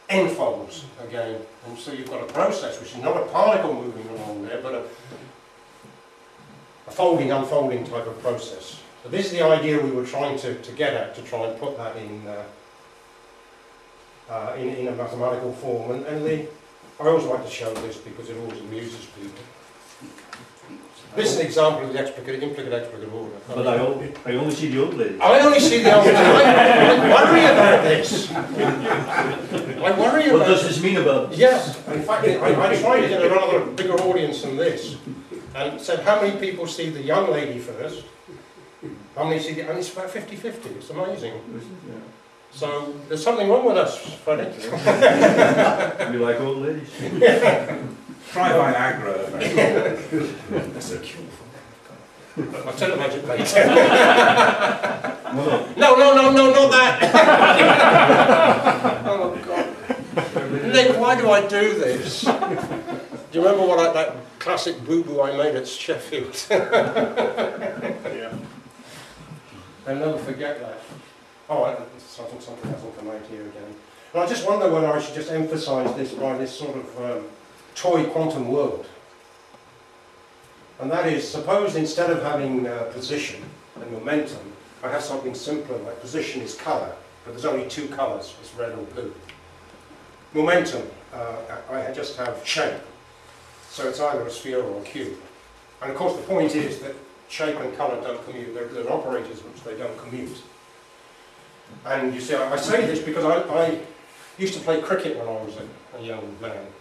n-folds again. And so you've got a process which is not a particle moving along there, but a folding, unfolding type of process. So this is the idea we were trying to get at, to try and put that in a mathematical form. I always like to show this because it always amuses people. This is an example of the implicate-explicate order. But I only see the old lady. I only see the old lady. I worry about this. I worry about What does this mean about? Yes. In fact, I tried it in a rather bigger audience than this, and said, how many people see the young lady first? How many see the... And it's about 50-50. It's amazing. Yeah. So there's something wrong with us, Freddie. We like old ladies. Try Viagra. That's a cure for that. I'll tell you about it later. No, not that. Oh, God. Nick, why do I do this? Do you remember that classic boo-boo I made at Sheffield? Yeah. I'll never forget that. Oh, something hasn't come out here again. And I just wonder whether I should just emphasise this by this sort of toy quantum world. And that is, suppose instead of having position and momentum, I have something simpler, like position is colour, but there's only two colours, it's red or blue. Momentum, I just have shape. So it's either a sphere or a cube. And of course the point is that shape and colour don't commute, they're operators which they don't commute. And you see, I say this because I used to play cricket when I was a young man.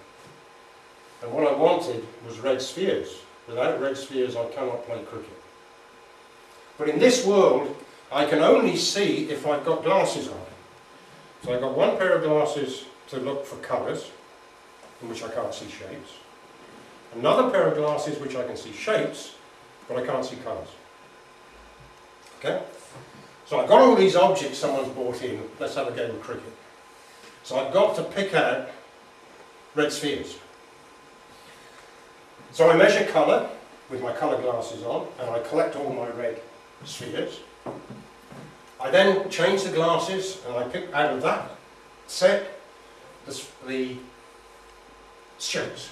And what I wanted was red spheres. Without red spheres, I cannot play cricket. But in this world, I can only see if I've got glasses on. So I've got one pair of glasses to look for colours, in which I can't see shapes. Another pair of glasses which I can see shapes, but I can't see colours. Okay? So I've got all these objects someone's brought in. Let's have a game of cricket. So I've got to pick out red spheres. So I measure colour with my colour glasses on, and I collect all my red spheres. I then change the glasses, and I pick out of that set the shapes,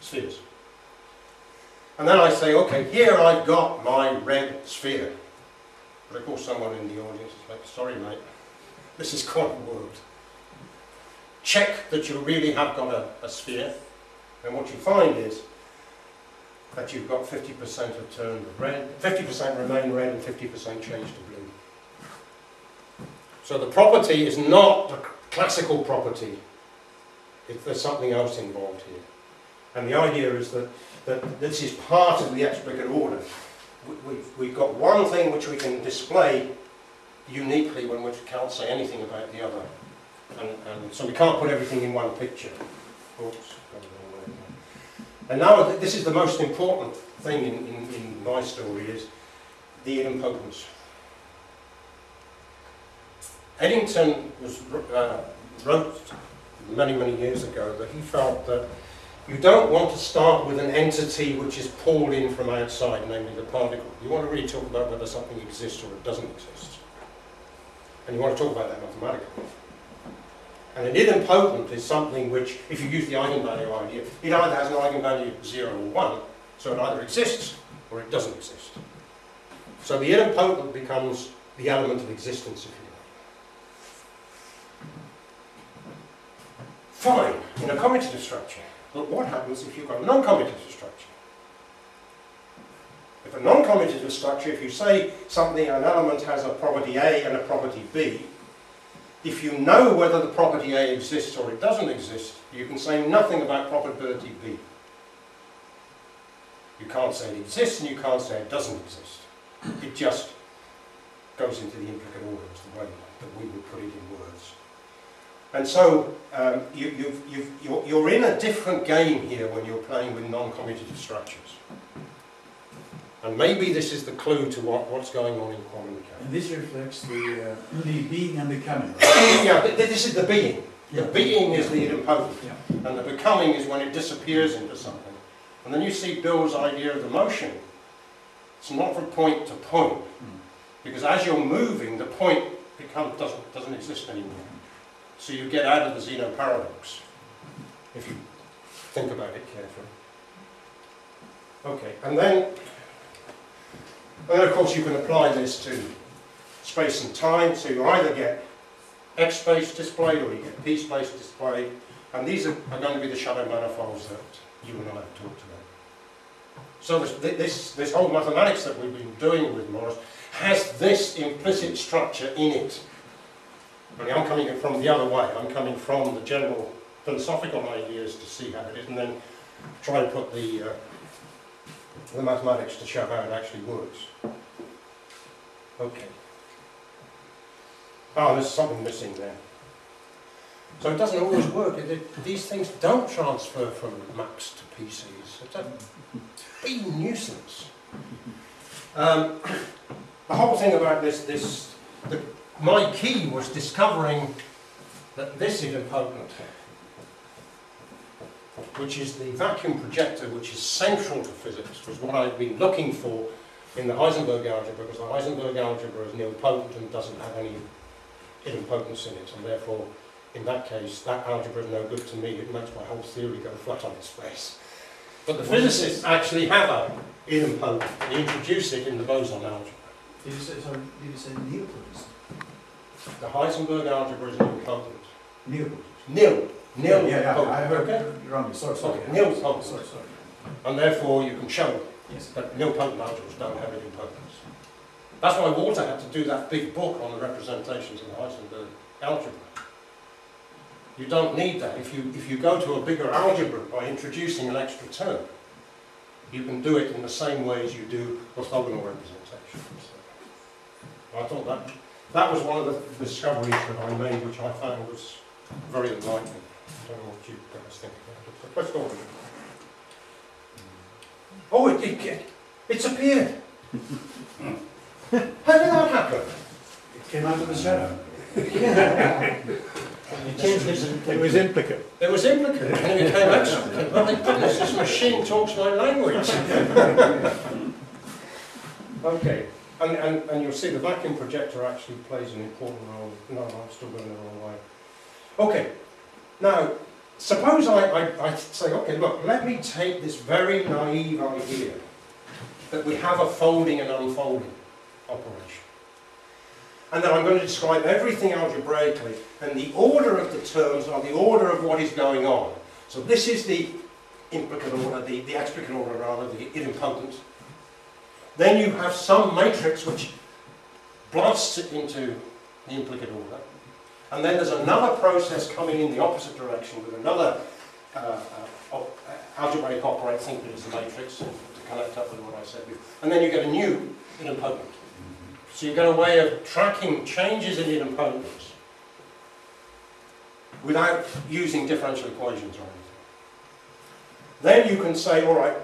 spheres. And then I say, okay, here I've got my red sphere. But of course someone in the audience is like, sorry mate, this is quantum world. Check that you really have got a sphere, and what you find is that you've got 50% have turned red, 50% remain red and 50% change to blue. So the property is not the classical property, there's something else involved here. And the idea is that this is part of the explicate order. We've got one thing which we can display uniquely when we can't say anything about the other. And so we can't put everything in one picture. Oops. And now this is the most important thing in my story, is the idempotence. Eddington wrote many years ago that he felt that you don't want to start with an entity which is pulled in from outside, namely the particle. You want to really talk about whether something exists or it doesn't exist. And you want to talk about that mathematically. And an idempotent is something which, if you use the eigenvalue idea, it either has an eigenvalue 0 or 1, so it either exists or it doesn't exist. So the idempotent becomes the element of existence, if you like. Fine, in a commutative structure. But what happens if you've got a non-commutative structure? If a non-commutative structure, if you say something, an element has a property A and a property B, if you know whether the property A exists or it doesn't exist, you can say nothing about probability B. You can't say it exists and you can't say it doesn't exist. It just goes into the implicate order, is the way that we would put it in words. And so you're in a different game here when you're playing with non-commutative structures. And maybe this is the clue to what's going on in quantum mechanics. And this reflects the being and becoming. Yeah, this is the being. The being is the idempotent. Yeah. And the becoming is when it disappears into something. And then you see Bill's idea of the motion. It's not from point to point. Because as you're moving, the point doesn't exist anymore. So you get out of the Zeno paradox, if you think about it carefully. Okay, and then of course you can apply this to space and time, so you either get X space displayed or you get P space displayed, and these are going to be the shadow manifolds that you and I have talked about. So this whole mathematics that we've been doing with Morris has this implicit structure in it. I mean, I'm coming from the other way. I'm coming from the general philosophical ideas to see how it is, and then try and put the mathematics to show how it actually works. Okay. Oh, there's something missing there. So it doesn't always work. These things don't transfer from Macs to PCs. It's a big nuisance. The whole thing about my key was discovering that this idempotent, which is the vacuum projector, which is central to physics, was what I've been looking for in the Heisenberg algebra, because the Heisenberg algebra is nilpotent and doesn't have any idempotence in it, and therefore, in that case, that algebra is no good to me. It makes my whole theory go flat on its face. But the physicists actually have an idempotent. They introduce it in the boson algebra. Did you say nilpotent? The Heisenberg algebra is nilpotent. Nilpotent. Nil. Yeah, I heard Okay. wrong. Sorry. Okay, nilpotent. Sorry. And therefore you can show Yes. that nilpotent algebras don't have idempotence. That's why Walter had to do that big book on the representations of the Heisenberg algebra. You don't need that. If you go to a bigger algebra by introducing an extra term, you can do it in the same way as you do orthogonal representations. So I thought that was one of the discoveries that I made, which I found was very enlightening. I don't know what you guys think about it, but let's go on. Oh, it's appeared. How did that happen? It came out of the shadow. It was implicate. It was implicate, and it became excellent. My goodness, this machine talks my language. Okay, and you'll see the vacuum projector actually plays an important role. No, I'm still going the wrong way. Okay, now, suppose I say, okay, look, let me take this very naive idea that we have a folding and unfolding operation. And then I'm going to describe everything algebraically, and the order of the terms are the order of what is going on. So this is the implicate order, the explicate order rather, the idempotent. Then you have some matrix which blasts it into the implicate order. And then there's another process coming in the opposite direction with another algebraic operator, think of it as the matrix, to connect up with what I said before. And then you get a new idempotent. So you get a way of tracking changes in idempotence without using differential equations or anything. Then you can say, all right,